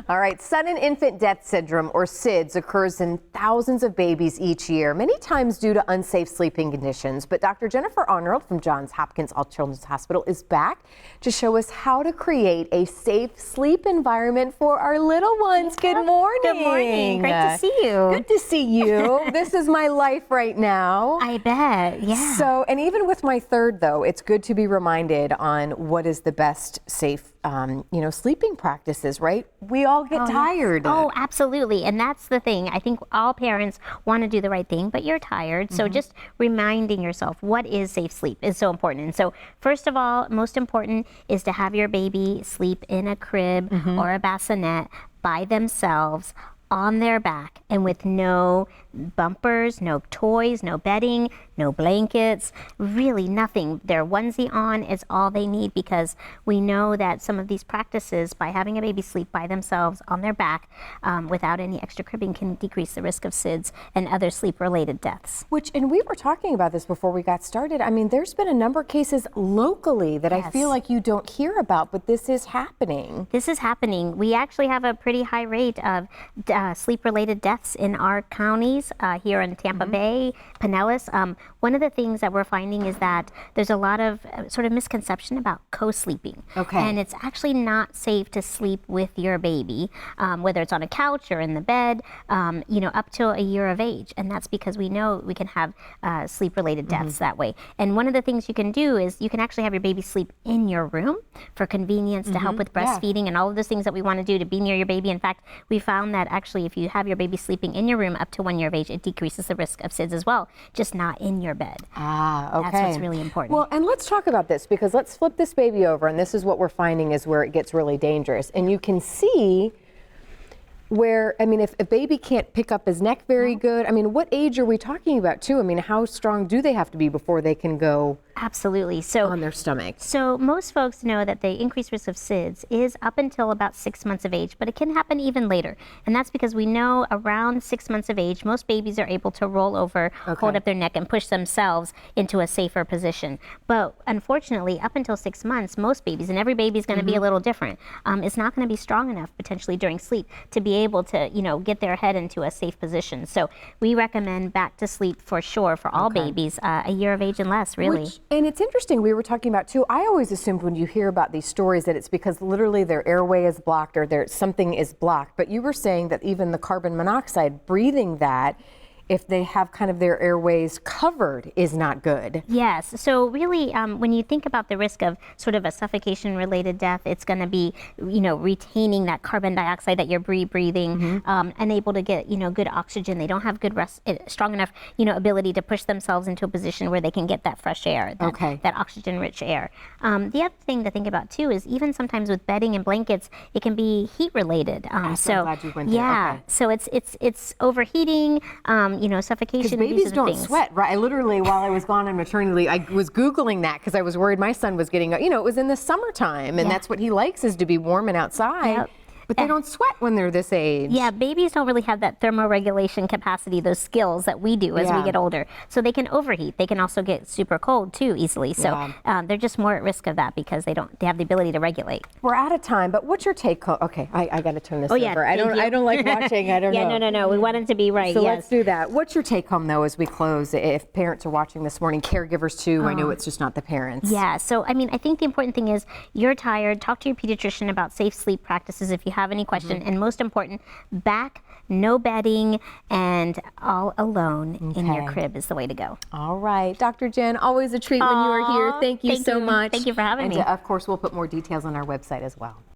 All right, sudden infant death syndrome, or SIDS, occurs in thousands of babies each year, many times due to unsafe sleeping conditions. But Dr. Jennifer Arnold from Johns Hopkins All Children's Hospital is back to show us how to create a safe sleep environment for our little ones. Good morning. Good morning. Great to see you. Good to see you. This is my life right now. I bet, yeah. So, and even with my third, though, it's good to be reminded on what is the best safe sleeping practices, right? We all get tired. Oh, absolutely. And that's the thing. I think all parents want to do the right thing, but you're tired. So just reminding yourself what is safe sleep is so important. And so first of all, most important is to have your baby sleep in a crib or a bassinet by themselves on their back and with no bumpers, no toys, no bedding, no blankets, really nothing. Their onesie on is all they need, because we know that some of these practices, by having a baby sleep by themselves on their back without any extra cribbing, can decrease the risk of SIDS and other sleep-related deaths. And we were talking about this before we got started. I mean, there's been a number of cases locally that I feel like you don't hear about, but this is happening. This is happening. We actually have a pretty high rate of sleep-related deaths in our counties here in Tampa Bay, Pinellas. One of the things that we're finding is that there's a lot of sort of misconception about co-sleeping. And it's actually not safe to sleep with your baby, whether it's on a couch or in the bed, up till a year of age. And that's because we know we can have sleep-related deaths that way. And one of the things you can do is you can actually have your baby sleep in your room for convenience, to help with breastfeeding and all of those things that we want to do to be near your baby. In fact, we found that actually if you have your baby sleeping in your room up to 1 year of age, it decreases the risk of SIDS as well, just not in your bed. That's what's really important. Well, and let's talk about this, because let's flip this baby over, and this is what we're finding is where it gets really dangerous. And you can see where, I mean, if a baby can't pick up his neck very good, I mean, what age are we talking about too? I mean, how strong do they have to be before they can go Absolutely. on their stomach? So most folks know that the increased risk of SIDS is up until about 6 months of age, but it can happen even later. And that's because we know around 6 months of age, most babies are able to roll over, hold up their neck, and push themselves into a safer position. But unfortunately, up until 6 months, most babies, and every baby is going to be a little different, is not going to be strong enough potentially during sleep to be able to, get their head into a safe position. So we recommend back to sleep for sure for all babies, a year of age and less, really. And it's interesting, we were talking about too, I always assumed when you hear about these stories that it's because literally their airway is blocked or something is blocked. But you were saying that even the carbon monoxide, breathing that, if they have kind of their airways covered, is not good. Yes. So really, when you think about the risk of sort of a suffocation-related death, it's going to be, retaining that carbon dioxide that you're breathing, unable to get, good oxygen. They don't have good strong enough, ability to push themselves into a position where they can get that fresh air, that oxygen-rich air. The other thing to think about too is even sometimes with bedding and blankets, it can be heat-related. I'm so glad you went there. So it's overheating. Suffocation. Because babies don't sweat, right? I literally, while I was gone on maternity leave, I was Googling that because I was worried my son was getting, it was in the summertime, and that's what he likes, is to be warm and outside. But they don't sweat when they're this age. Yeah, babies don't really have that thermoregulation capacity, those skills that we do as we get older. So they can overheat. They can also get super cold too easily. So they're just more at risk of that because they have the ability to regulate. We're out of time, but what's your take home? Okay, I got to turn this over. I don't like watching. I don't know. No. We want it to be right. So let's do that. What's your take home though as we close? If parents are watching this morning, caregivers too. I know it's just not the parents. Yeah. So I think the important thing is you're tired. Talk to your pediatrician about safe sleep practices if you have any questions. And most important, back, no bedding, and all alone in your crib is the way to go. All right. Dr. Jen, always a treat when you are here. Thank you so much. Thank you for having me. And of course, we'll put more details on our website as well.